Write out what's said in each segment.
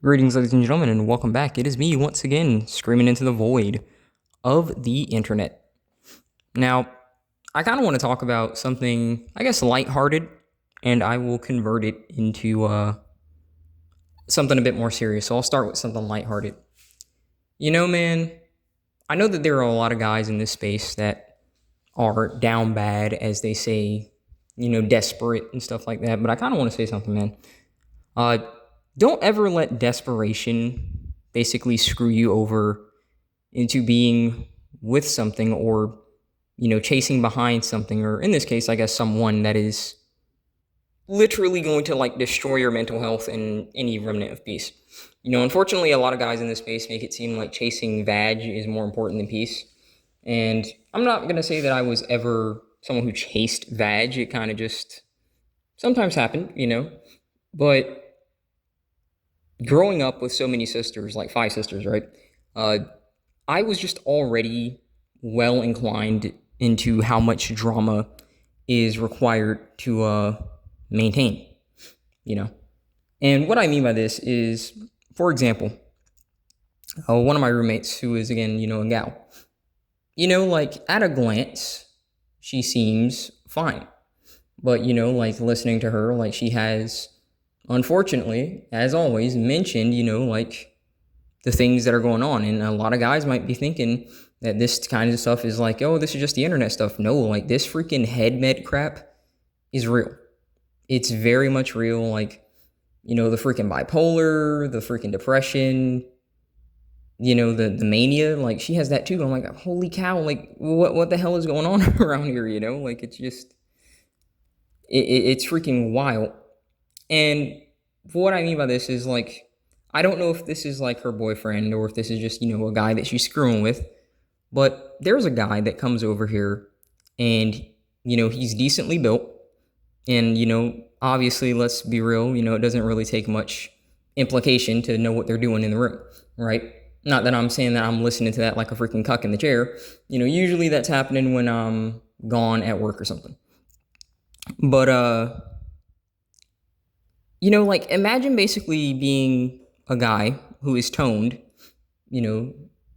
Greetings, ladies and gentlemen, and welcome back. It is me once again, screaming into the void of the internet. Now, I kind of want to talk about something, I guess, lighthearted, and I will convert it into something a bit more serious. So I'll start with something lighthearted. You know, man, I know that there are a lot of guys in this space that are down bad, as they say, desperate and stuff like that. But I kind of want to say something, man. Uh, don't ever let desperation basically screw you over into being with something or, chasing behind something, or in this case, I guess, someone that is literally going to like destroy your mental health and any remnant of peace. Unfortunately, a lot of guys in this space make it seem like chasing vag is more important than peace. And I'm not going to say that I was ever someone who chased vag. It kind of just sometimes happened, but growing up with so many sisters, like 5 sisters, right? I was just already well inclined into how much drama is required to maintain, And what I mean by this is, for example, one of my roommates who is, again, a gal, like at a glance, she seems fine. But, like listening to her, like she has, unfortunately, as always, mentioned, like the things that are going on. And a lot of guys might be thinking that this kind of stuff is like, oh, this is just the internet stuff. No, like this freaking head med crap is real. It's very much real. Like, the freaking bipolar, the freaking depression, the mania, like she has that too. I'm like, holy cow, like what the hell is going on around here? Like it's just, it's freaking wild. And what I mean by this is like, I don't know if this is like her boyfriend or if this is just, a guy that she's screwing with, but there's a guy that comes over here and, he's decently built. And, obviously, let's be real, it doesn't really take much implication to know what they're doing in the room, right? Not that I'm saying that I'm listening to that like a freaking cuck in the chair. Usually that's happening when I'm gone at work or something. But, like imagine basically being a guy who is toned,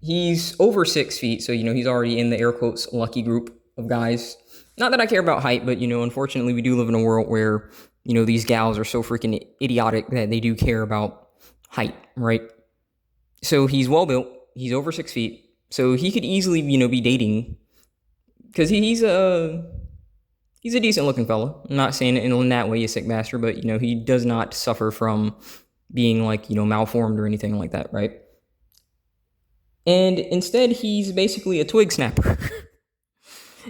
he's over 6 feet. So, he's already in the air quotes lucky group of guys. Not that I care about height, but, unfortunately we do live in a world where, these gals are so freaking idiotic that they do care about height, right? So he's well built. He's over 6 feet. So he could easily, be dating because he's a decent looking fella. I'm not saying it in that way, you sick bastard, but, he does not suffer from being like, malformed or anything like that, right? And instead, he's basically a twig snapper.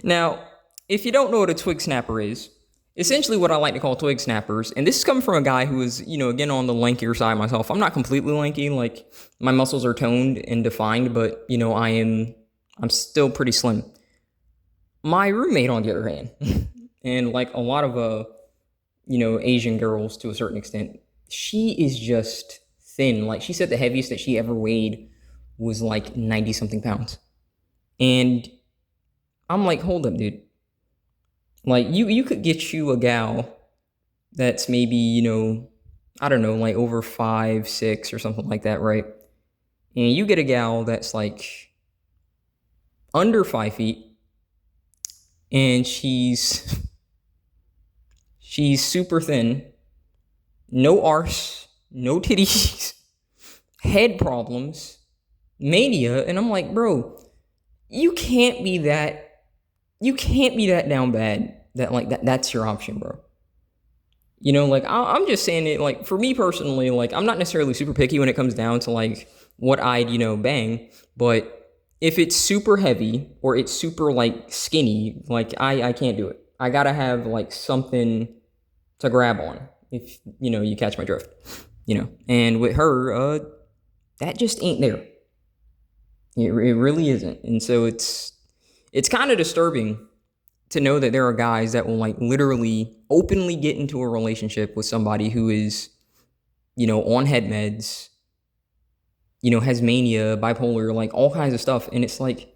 Now, if you don't know what a twig snapper is, essentially what I like to call twig snappers, and this is coming from a guy who is, again, on the lankier side myself. I'm not completely lanky, like my muscles are toned and defined, but, I'm still pretty slim. My roommate, on the other hand, and like a lot of, Asian girls to a certain extent, she is just thin. Like she said the heaviest that she ever weighed was like 90 something pounds. And I'm like, hold up, dude. Like you could get you a gal that's maybe, I don't know, like over 5'6" or something like that, right? And you get a gal that's like under 5 feet and she's super thin, no arse, no titties, head problems, mania, and I'm like, bro, you can't be that down bad that like that's your option, bro. Like I'm just saying it, like for me personally, like I'm not necessarily super picky when it comes down to like what I'd, bang, but if it's super heavy or it's super like skinny, like I can't do it. I gotta have like something to grab on, if you catch my drift. And with her, that just ain't there. It really isn't. And so it's kind of disturbing to know that there are guys that will like literally openly get into a relationship with somebody who is, on head meds, has mania, bipolar, like all kinds of stuff. And it's like,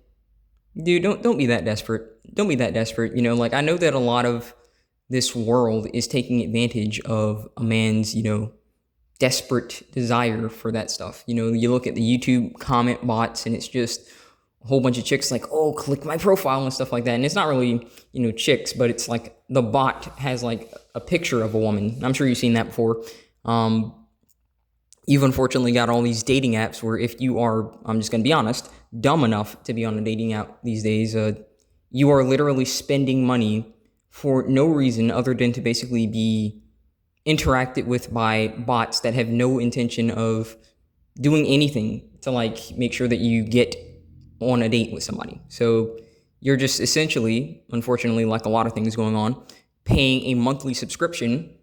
dude, don't be that desperate. Don't be that desperate. Like I know that a lot of this world is taking advantage of a man's, desperate desire for that stuff. You know, you look at the YouTube comment bots and it's just a whole bunch of chicks like, oh, click my profile and stuff like that. And it's not really, chicks, but it's like the bot has like a picture of a woman. I'm sure you've seen that before. You've unfortunately got all these dating apps where if you are, I'm just going to be honest, dumb enough to be on a dating app these days, you are literally spending money for no reason other than to basically be interacted with by bots that have no intention of doing anything to like make sure that you get on a date with somebody. So you're just essentially, unfortunately, like a lot of things going on, paying a monthly subscription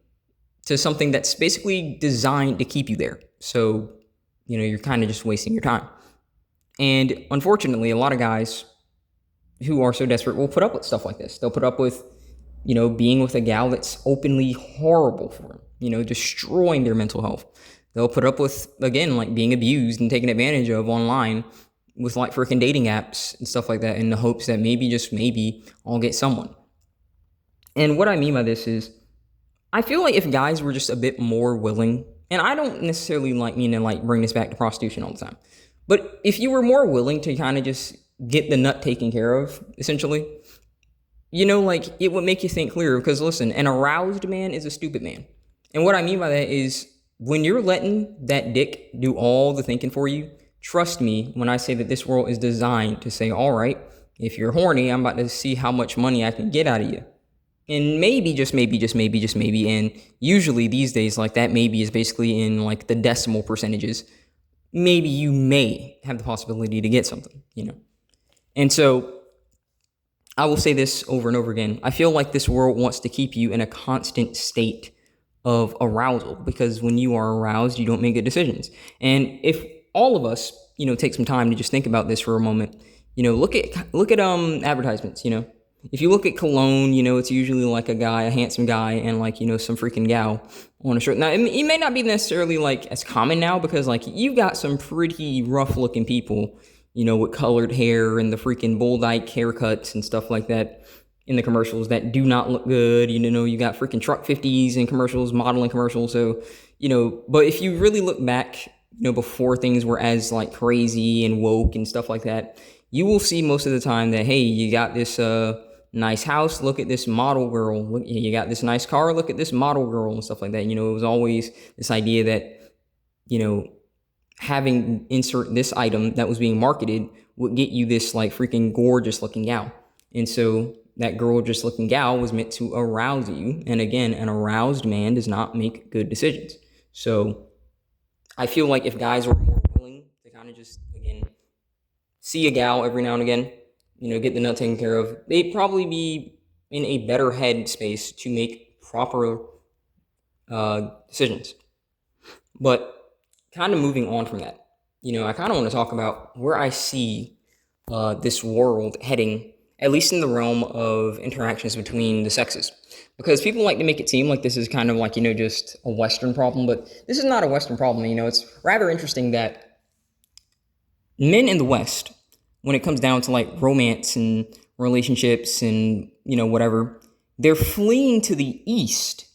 to something that's basically designed to keep you there. So, you're kind of just wasting your time. And unfortunately, a lot of guys who are so desperate will put up with stuff like this. They'll put up with, being with a gal that's openly horrible for them, destroying their mental health. They'll put up with, again, like being abused and taken advantage of online with like freaking dating apps and stuff like that in the hopes that maybe, just maybe, I'll get someone. And what I mean by this is, I feel like if guys were just a bit more willing, and I don't necessarily mean to bring this back to prostitution all the time, but if you were more willing to kind of just get the nut taken care of, essentially, it would make you think clearer. Because listen, an aroused man is a stupid man. And what I mean by that is when you're letting that dick do all the thinking for you, trust me when I say that this world is designed to say, all right, if you're horny, I'm about to see how much money I can get out of you. And maybe, just maybe, and usually these days, like that maybe is basically in like the decimal percentages. Maybe you may have the possibility to get something, And so I will say this over and over again. I feel like this world wants to keep you in a constant state of arousal, because when you are aroused, you don't make good decisions. And if all of us, take some time to just think about this for a moment, look at advertisements, If you look at cologne, it's usually like a handsome guy, and some freaking gal on a shirt. Now, it may not be necessarily as common now, because you've got some pretty rough looking people, with colored hair and the freaking Bull Dyke haircuts and stuff like that in the commercials that do not look good. You got freaking truck 50s in commercials, modeling commercials. So, but if you really look back, before things were as crazy and woke and stuff like that, you will see most of the time that, hey, you got this, nice house, look at this model girl. Look, you got this nice car, look at this model girl and stuff like that. It was always this idea that, having insert this item that was being marketed would get you this freaking gorgeous looking gal. And so that gorgeous looking gal was meant to arouse you. And again, an aroused man does not make good decisions. So I feel like if guys were more willing to kind of just, again, see a gal every now and again, get the nut taken care of, they'd probably be in a better headspace to make proper decisions. But kind of moving on from that, I kind of want to talk about where I see this world heading, at least in the realm of interactions between the sexes. Because people like to make it seem like this is kind of just a Western problem, but this is not a Western problem. It's rather interesting that men in the West, when it comes down to romance and relationships and, whatever, they're fleeing to the East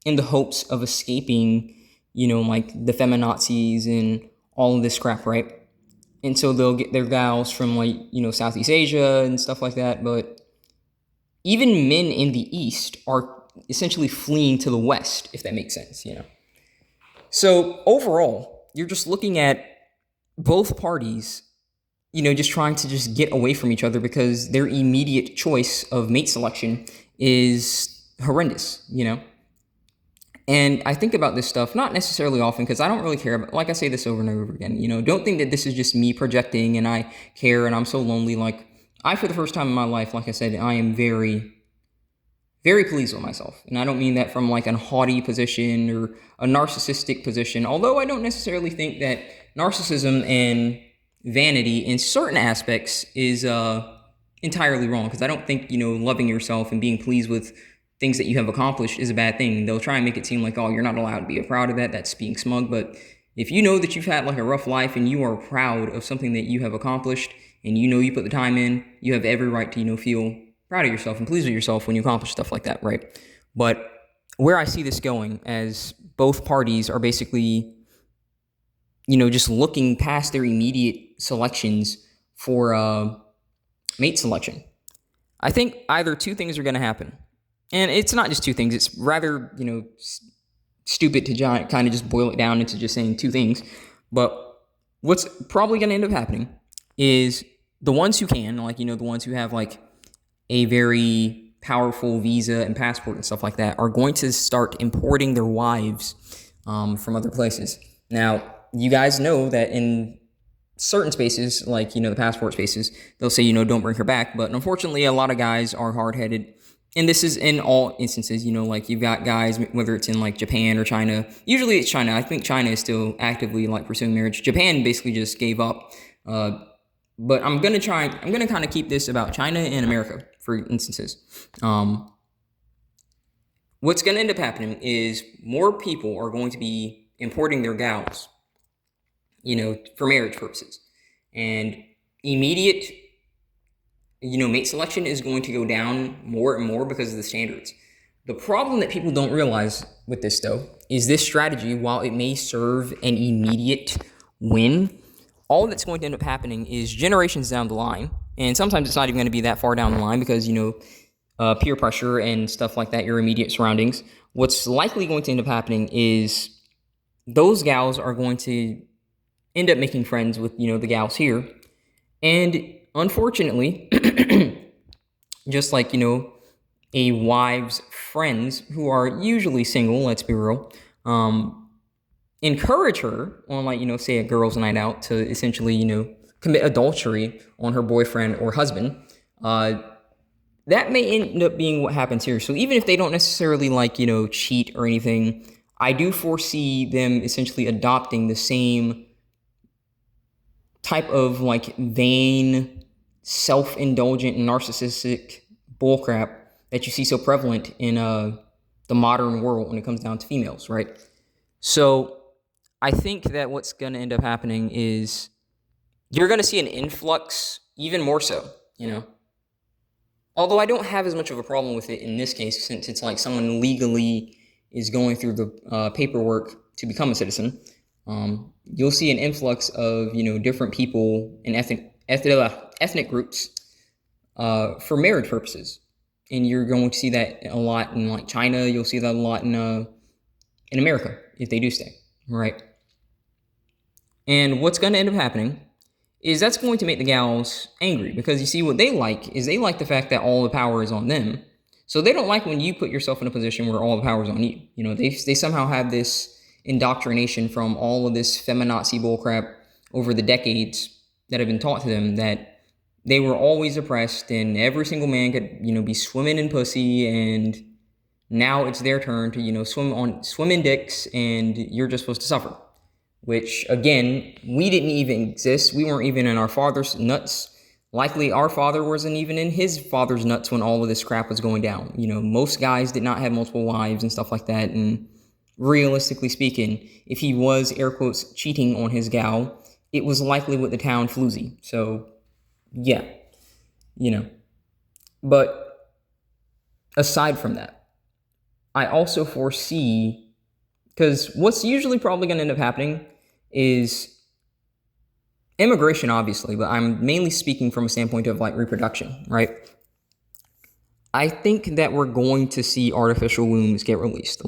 in the hopes of escaping, the feminazis and all of this crap, right? And so they'll get their gals from Southeast Asia and stuff like that. But even men in the East are essentially fleeing to the West, if that makes sense, So overall, you're just looking at both parties just trying to just get away from each other because their immediate choice of mate selection is horrendous, And I think about this stuff, not necessarily often, because I don't really care, but I say this over and over again, don't think that this is just me projecting and I care and I'm so lonely. I, for the first time in my life, like I said, I am very, very pleased with myself. And I don't mean that from a haughty position or a narcissistic position, although I don't necessarily think that narcissism and vanity in certain aspects is entirely wrong, because I don't think loving yourself and being pleased with things that you have accomplished is a bad thing. They'll try and make it seem like, oh, you're not allowed to be proud of that, that's being smug. But if you know that you've had a rough life and you are proud of something that you have accomplished and you put the time in, you have every right to feel proud of yourself and pleased with yourself when you accomplish stuff like that, right? But where I see this going as both parties are basically, just looking past their immediate selections for mate selection. I think either two things are going to happen. And it's not just two things. It's rather, stupid to kind of just boil it down into just saying two things. But what's probably going to end up happening is the ones who can, the ones who have a very powerful visa and passport and stuff like that, are going to start importing their wives from other places. Now, you guys know that in certain spaces, the passport spaces, they'll say, don't bring her back. But unfortunately, a lot of guys are hard-headed. And this is in all instances, you've got guys, whether it's in Japan or China. Usually it's China. I think China is still actively pursuing marriage. Japan basically just gave up. But I'm going to kind of keep this about China and America, for instances. What's going to end up happening is more people are going to be importing their gals, for marriage purposes. And immediate, mate selection is going to go down more and more because of the standards. The problem that people don't realize with this, though, is this strategy, while it may serve an immediate win, all that's going to end up happening is generations down the line, and sometimes it's not even going to be that far down the line because, peer pressure and stuff like that, your immediate surroundings. What's likely going to end up happening is those gals are going to end up making friends with, the gals here. And unfortunately, just a wife's friends who are usually single, let's be real, encourage her on say a girl's night out to essentially, commit adultery on her boyfriend or husband, that may end up being what happens here. So even if they don't necessarily cheat or anything, I do foresee them essentially adopting the same type of vain, self-indulgent, narcissistic bullcrap that you see so prevalent in the modern world when it comes down to females, right? So I think that what's going to end up happening is you're going to see an influx, even more so, Although I don't have as much of a problem with it in this case, since it's someone legally is going through the paperwork to become a citizen. You'll see an influx of, different people and ethnic groups for marriage purposes. And you're going to see that a lot in China. You'll see that a lot in America if they do stay, right? And what's going to end up happening is that's going to make the gals angry because you see what they like is they like the fact that all the power is on them. So they don't like when you put yourself in a position where all the power is on you. They somehow have this indoctrination from all of this feminazi bullcrap over the decades that have been taught to them that they were always oppressed and every single man could, be swimming in pussy, and now it's their turn to, swim in dicks, and you're just supposed to suffer. Which, again, we didn't even exist. We weren't even in our father's nuts. Likely our father wasn't even in his father's nuts when all of this crap was going down. Most guys did not have multiple wives and stuff like that. And realistically speaking, if he was, air quotes, cheating on his gal, it was likely with the town floozy. So, yeah, But aside from that, I also foresee, because what's usually probably going to end up happening is immigration, obviously, but I'm mainly speaking from a standpoint of reproduction, right? I think that we're going to see artificial wombs get released.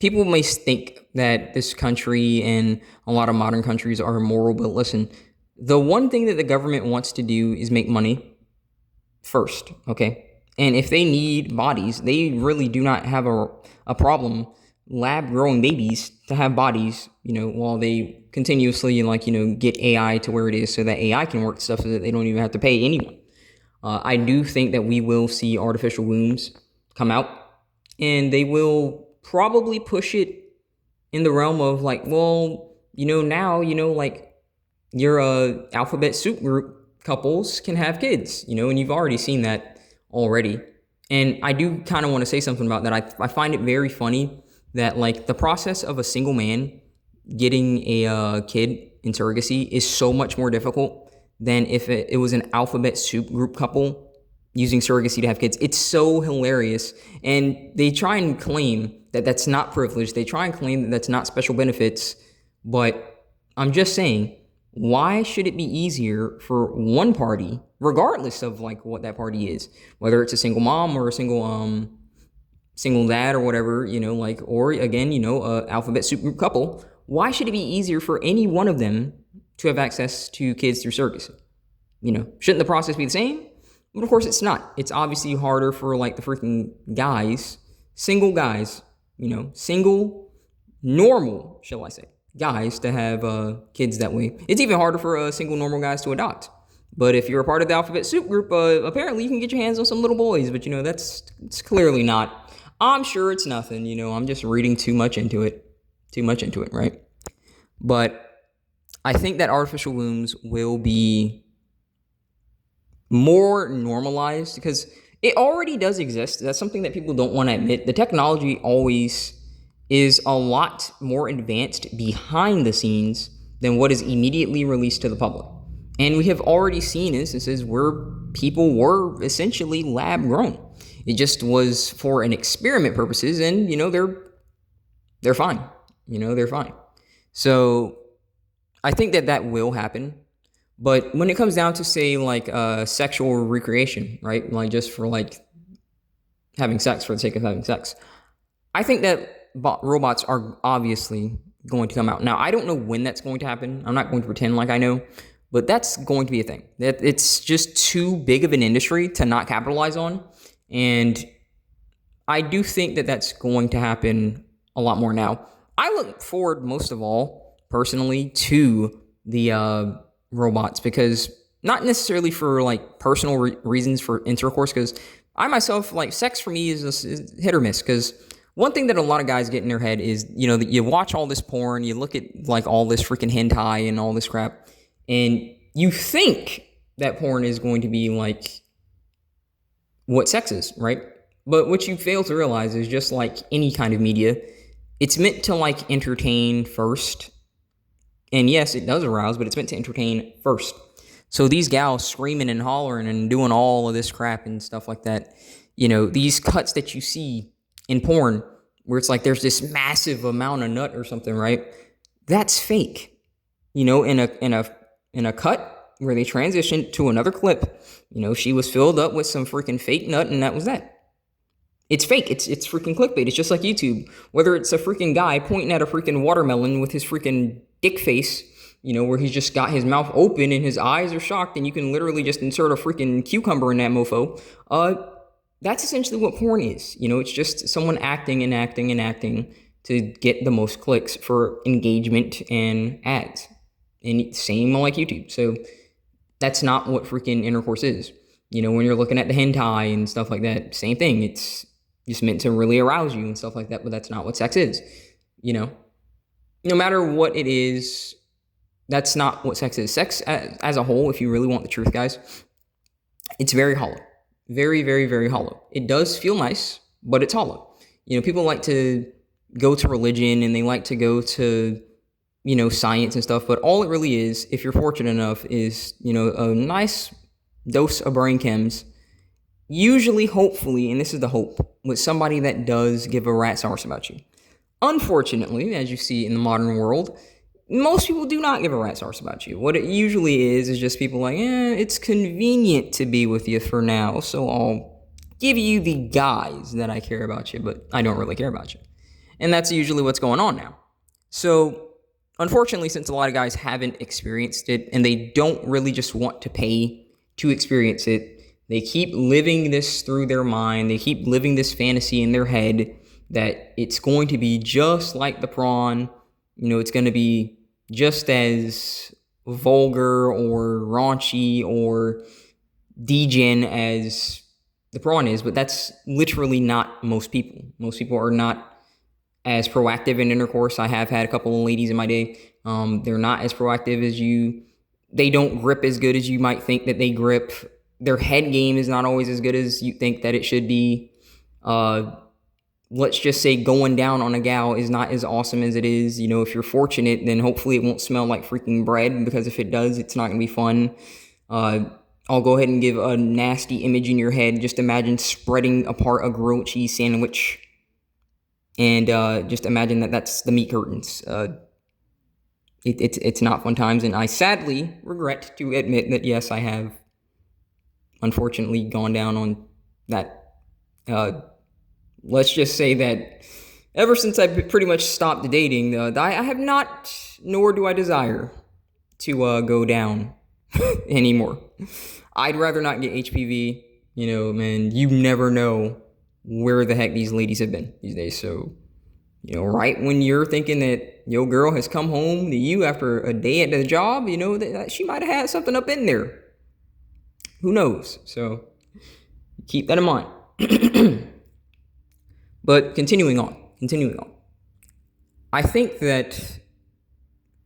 People may think that this country and a lot of modern countries are immoral, but listen, the one thing that the government wants to do is make money first, okay? And if they need bodies, they really do not have a problem lab-growing babies to have bodies, while they continuously, get AI to where it is so that AI can work stuff so that they don't even have to pay anyone. I do think that we will see artificial wombs come out, and they will probably push it in the realm of now, your alphabet soup group couples can have kids, and you've already seen that already. And I do kind of want to say something about that. I find it very funny that the process of a single man getting a kid in surrogacy is so much more difficult than if it was an alphabet soup group couple using surrogacy to have kids. It's so hilarious. And they try and claim that's not privilege. They try and claim that that's not special benefits, but I'm just saying, why should it be easier for one party, regardless of like what that party is, whether it's a single mom or a single dad or whatever, like, or again, a alphabet soup group couple, why should it be easier for any one of them to have access to kids through surrogacy? Shouldn't the process be the same? But of course it's not. It's obviously harder for like the freaking guys, single guys, single, normal, shall I say, guys to have kids that way. It's even harder for single, normal guys to adopt. But if you're a part of the alphabet soup group, apparently you can get your hands on some little boys. But it's clearly not. I'm sure it's nothing. I'm just reading too much into it, right? But I think that artificial wombs will be more normalized because it already does exist. That's something that people don't want to admit. The technology always is a lot more advanced behind the scenes than what is immediately released to the public. And we have already seen instances where people were essentially lab grown. It just was for an experiment purposes, and they're fine. They're fine. So I think that will happen. But when it comes down to, say, like sexual recreation, right? Like just for like having sex for the sake of having sex, I think that robots are obviously going to come out. Now, I don't know when that's going to happen. I'm not going to pretend like I know, but that's going to be a thing. That it's just too big of an industry to not capitalize on. And I do think that that's going to happen a lot more now. I look forward most of all, personally, to the robots, because not necessarily for like personal reasons for intercourse, because I myself, like, sex for me is hit or miss. Because one thing that a lot of guys get in their head is, that you watch all this porn, you look at like all this freaking hentai and all this crap, and you think that porn is going to be like what sex is, right? But what you fail to realize is, just like any kind of media, it's meant to like entertain first. And yes, it does arouse, but it's meant to entertain first. So these gals screaming and hollering and doing all of this crap and stuff like that, these cuts that you see in porn where it's like there's this massive amount of nut or something, right? That's fake. In a cut where they transitioned to another clip, she was filled up with some freaking fake nut, and that was that. It's fake. It's freaking clickbait. It's just like YouTube. Whether it's a freaking guy pointing at a freaking watermelon with his freaking dick face, where he's just got his mouth open and his eyes are shocked, and you can literally just insert a freaking cucumber in that mofo. That's essentially what porn is. It's just someone acting and acting and acting to get the most clicks for engagement and ads. And same like YouTube. So that's not what freaking intercourse is. When you're looking at the hentai and stuff like that, same thing. It's just meant to really arouse you and stuff like that, but that's not what sex is. No matter what it is, that's not what sex is. Sex as a whole, if you really want the truth, guys, it's very hollow. Very, very, very hollow. It does feel nice, but it's hollow. People like to go to religion and they like to go to, science and stuff, but all it really is, if you're fortunate enough, is, a nice dose of brain chems, usually, hopefully, and this is the hope, with somebody that does give a rat's arse about you. Unfortunately, as you see in the modern world, most people do not give a rat's arse about you. What it usually is just people like, it's convenient to be with you for now, so I'll give you the guise that I care about you, but I don't really care about you. And that's usually what's going on now. So, unfortunately, since a lot of guys haven't experienced it, and they don't really just want to pay to experience it, they keep living this through their mind, they keep living this fantasy in their head that it's going to be just like the prawn, it's going to be just as vulgar or raunchy or degen as the prawn is, but that's literally not most people. Most people are not as proactive in intercourse. I have had a couple of ladies in my day. They're not as proactive as you. They don't grip as good as you might think that they grip. Their head game is not always as good as you think that it should be. Let's just say going down on a gal is not as awesome as it is. If you're fortunate, then hopefully it won't smell like freaking bread, because if it does, it's not going to be fun. I'll go ahead and give a nasty image in your head. Just imagine spreading apart a grilled cheese sandwich. And just imagine that that's the meat curtains. It's not fun times, and I sadly regret to admit that yes, I have unfortunately gone down on that. Let's just say that ever since I pretty much stopped dating, I have not, nor do I desire to go down anymore. I'd rather not get HPV. You know, man, you never know where the heck these ladies have been these days. So, you know, right when you're thinking that your girl has come home to you after a day at the job, you know, that she might have had something up in there. Who knows? So keep that in mind. But continuing on. I think that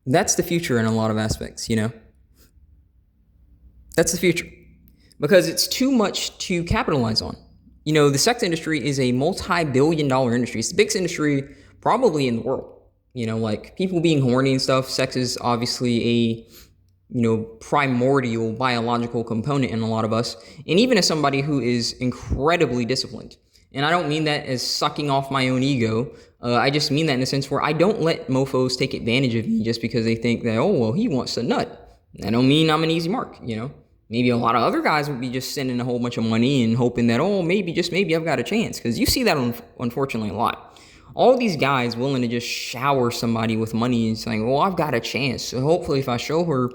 that's the future in a lot of aspects, you know? That's the future. Because it's too much to capitalize on. You know, the sex industry is a multi-billion-dollar industry. It's the biggest industry probably in the world. You know, like people being horny and stuff. Sex is obviously a, you know, primordial biological component in a lot of us. And even as somebody who is incredibly disciplined, and I don't mean that as sucking off my own ego. I just mean that in a sense where I don't let mofos take advantage of me just because they think that, oh, well, he wants to nut. I don't mean I'm an easy mark, you know. Maybe a lot of other guys would be just sending a whole bunch of money and hoping that, oh, maybe, just maybe I've got a chance. Because you see that, unfortunately, a lot. All these guys willing to just shower somebody with money and saying, well, I've got a chance. So hopefully if I show her,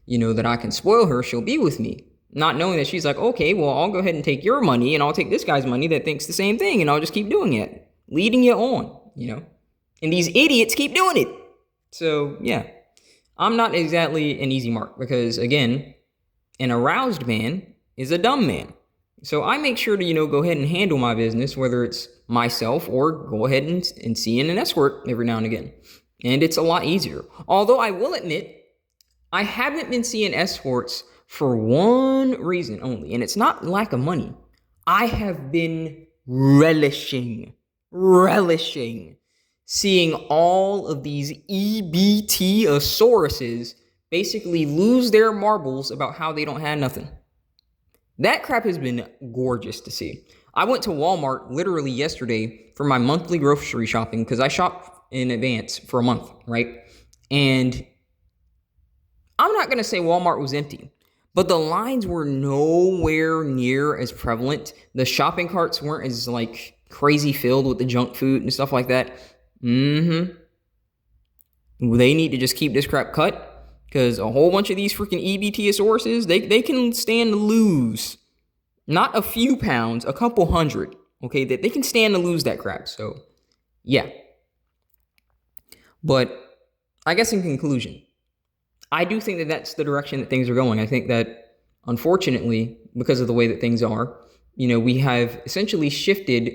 you know, that I can spoil her, she'll be with me. Not knowing that she's like, okay, well, I'll go ahead and take your money and I'll take this guy's money that thinks the same thing and I'll just keep doing it. Leading you on, you know. And these idiots keep doing it. So, yeah. I'm not exactly an easy mark because, again, an aroused man is a dumb man. So I make sure to, you know, go ahead and handle my business, whether it's myself or go ahead and see in an escort every now and again. And it's a lot easier. Although I will admit, I haven't been seeing escorts for one reason only, and it's not lack of money. I have been relishing seeing all of these EBT-osauruses basically lose their marbles about how they don't have nothing. That crap has been gorgeous to see. I went to Walmart literally yesterday for my monthly grocery shopping because I shop in advance for a month, right? And I'm not going to say Walmart was empty, but the lines were nowhere near as prevalent. The shopping carts weren't as like crazy filled with the junk food and stuff like that. They need to just keep this crap cut. Because a whole bunch of these freaking EBT-osauruses, they can stand to lose not a few pounds, a couple hundred, okay? That they can stand to lose that crap. So, yeah. But I guess in conclusion, I do think that that's the direction that things are going. I think that, unfortunately, because of the way that things are, you know, we have essentially shifted.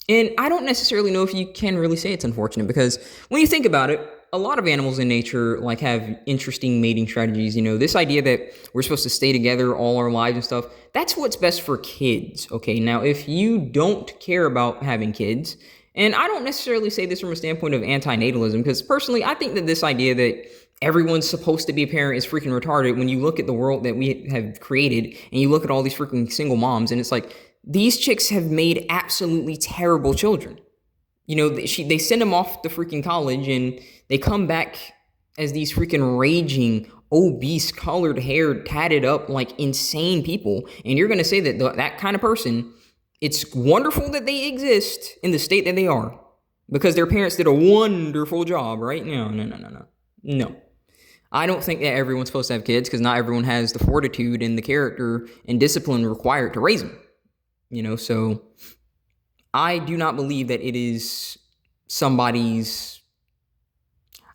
And I don't necessarily know if you can really say it's unfortunate because when you think about it, a lot of animals in nature like have interesting mating strategies. You know, this idea that we're supposed to stay together all our lives and stuff, that's what's best for kids. Okay, now if you don't care about having kids, and I don't necessarily say this from a standpoint of antinatalism, because personally, I think that this idea that everyone's supposed to be a parent is freaking retarded when you look at the world that we have created and you look at all these freaking single moms and it's like, these chicks have made absolutely terrible children. You know, they send them off to freaking college and they come back as these freaking raging, obese, colored hair, tatted up, like insane people. And you're going to say that that kind of person, it's wonderful that they exist in the state that they are because their parents did a wonderful job, right? No. I don't think that everyone's supposed to have kids because not everyone has the fortitude and the character and discipline required to raise them. You know, so I do not believe that it is somebody's.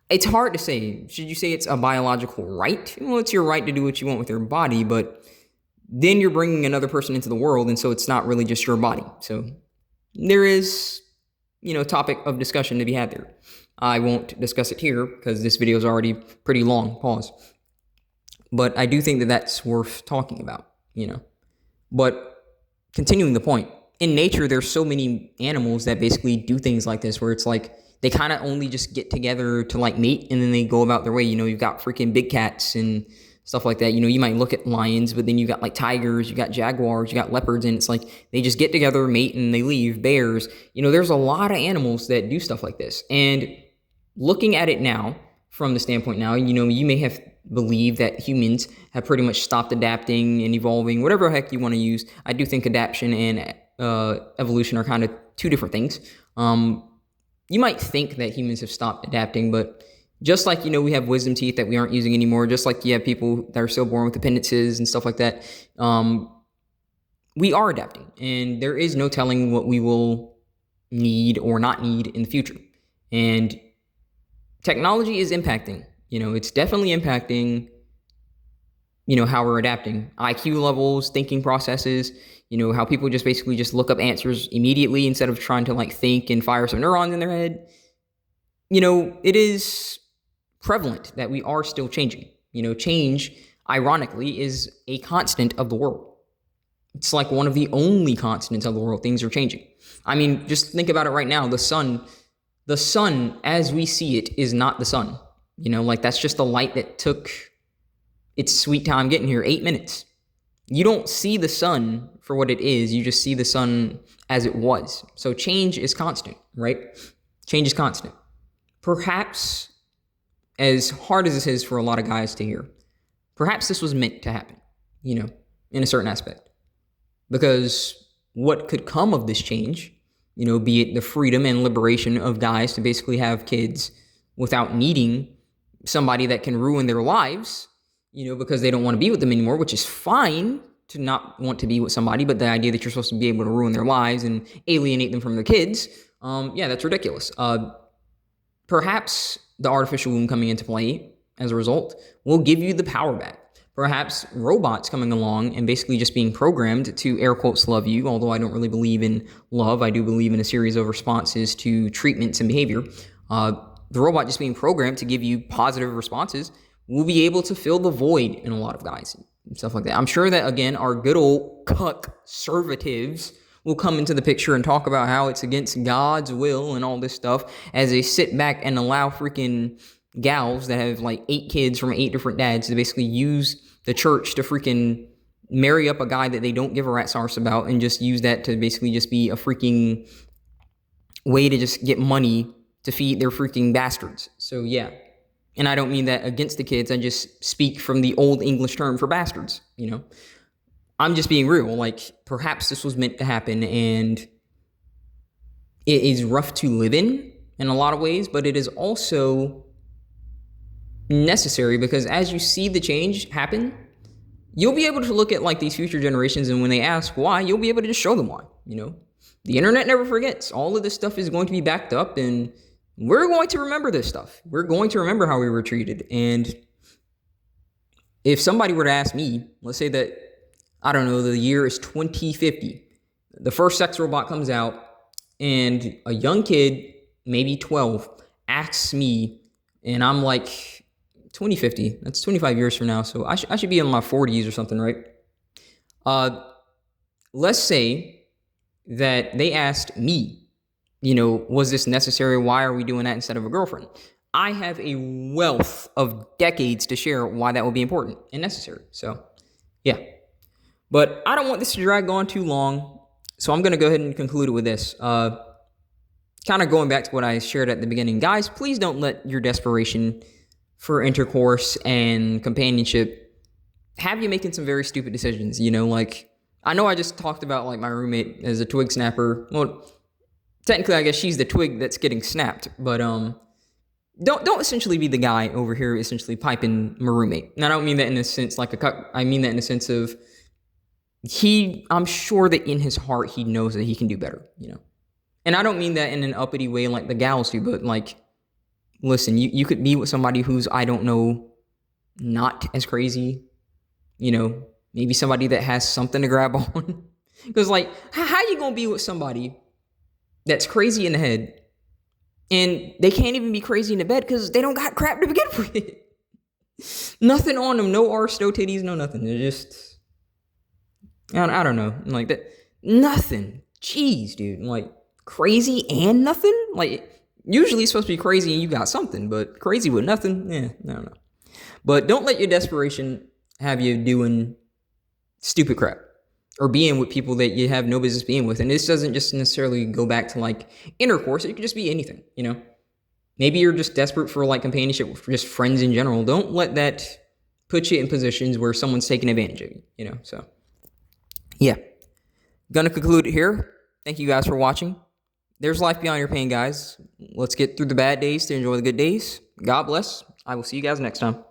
It's hard to say. Should you say it's a biological right? Well, it's your right to do what you want with your body, but then you're bringing another person into the world, and so it's not really just your body. So there is, you know, topic of discussion to be had there. I won't discuss it here because this video is already pretty long. Pause. But I do think that that's worth talking about, you know. But continuing the point, in nature, there's so many animals that basically do things like this where it's like they kind of only just get together to like mate and then they go about their way. You know, you've got freaking big cats and stuff like that. You know, you might look at lions, but then you got like tigers, you got jaguars, you got leopards, and it's like they just get together, mate, and they leave. Bears, you know, there's a lot of animals that do stuff like this. And looking at it now, from the standpoint now, you know, you may have believed that humans have pretty much stopped adapting and evolving, whatever heck you want to use. I do think adaptation and evolution are kind of two different things. You might think that humans have stopped adapting, but just like, you know, we have wisdom teeth that we aren't using anymore, just like you have people that are still born with appendices and stuff like that, we are adapting, and there is no telling what we will need or not need in the future. And technology is impacting, you know, it's definitely impacting, you know, how we're adapting. IQ levels, thinking processes, you know, how people just basically just look up answers immediately instead of trying to like think and fire some neurons in their head. You know, it is prevalent that we are still changing. You know, change, ironically, is a constant of the world. It's like one of the only constants of the world. Things are changing. I mean, just think about it right now. The sun as we see it is not the sun. You know, like that's just the light that took its sweet time getting here, 8 minutes. You don't see the sun for what it is. You just see the sun as it was. So change is constant, right? Change is constant. Perhaps, as hard as this is for a lot of guys to hear, perhaps this was meant to happen, you know, in a certain aspect. Because what could come of this change, you know, be it the freedom and liberation of guys to basically have kids without needing somebody that can ruin their lives, you know, because they don't want to be with them anymore, which is fine to not want to be with somebody, but the idea that you're supposed to be able to ruin their lives and alienate them from their kids, yeah, that's ridiculous. Perhaps the artificial womb coming into play as a result will give you the power back. Perhaps robots coming along and basically just being programmed to, air quotes, love you, although I don't really believe in love. I do believe in a series of responses to treatments and behavior. The robot just being programmed to give you positive responses will be able to fill the void in a lot of guys and stuff like that. I'm sure that, again, our good old conservatives will come into the picture and talk about how it's against God's will and all this stuff as they sit back and allow freaking gals that have like 8 kids from 8 different dads to basically use the church to freaking marry up a guy that they don't give a rat's arse about and just use that to basically just be a freaking way to just get money to feed their freaking bastards. So yeah. And I don't mean that against the kids. I just speak from the old English term for bastards, you know. I'm just being real. Like, perhaps this was meant to happen, and it is rough to live in a lot of ways, but it is also necessary because as you see the change happen, you'll be able to look at like these future generations, and when they ask why, you'll be able to just show them why, you know. The internet never forgets. All of this stuff is going to be backed up, and we're going to remember this stuff. We're going to remember how we were treated. And if somebody were to ask me, let's say that, I don't know, the year is 2050. The first sex robot comes out, and a young kid, maybe 12, asks me, and I'm like, 2050, that's 25 years from now, so I should be in my 40s or something, right? Let's say that they asked me, you know, was this necessary? Why are we doing that instead of a girlfriend? I have a wealth of decades to share why that would be important and necessary. So, yeah. But I don't want this to drag on too long, so I'm going to go ahead and conclude it with this. Kind of going back to what I shared at the beginning. Guys, please don't let your desperation for intercourse and companionship have you making some very stupid decisions. You know, like, I know I just talked about, like, my roommate as a twig snapper. Well, technically, I guess she's the twig that's getting snapped, but don't essentially be the guy over here essentially piping my roommate. And I don't mean that in a sense like a cut. I mean that in a sense of I'm sure that in his heart he knows that he can do better, you know. And I don't mean that in an uppity way like the gals do, but like, listen, you could be with somebody who's, I don't know, not as crazy, you know, maybe somebody that has something to grab on. Because like, how you gonna be with somebody that's crazy in the head and they can't even be crazy in the bed because they don't got crap to begin with? Nothing on them, no arse, no titties, no nothing. They're just, I don't know, like that, nothing. Jeez, dude, like crazy and nothing? Like, usually it's supposed to be crazy and you got something, but crazy with nothing? Yeah, I don't know. But don't let your desperation have you doing stupid crap or being with people that you have no business being with. And this doesn't just necessarily go back to like intercourse. It could just be anything, you know? Maybe you're just desperate for like companionship, for just friends in general. Don't let that put you in positions where someone's taking advantage of you, you know? So, yeah. Gonna conclude it here. Thank you guys for watching. There's life beyond your pain, guys. Let's get through the bad days to enjoy the good days. God bless. I will see you guys next time.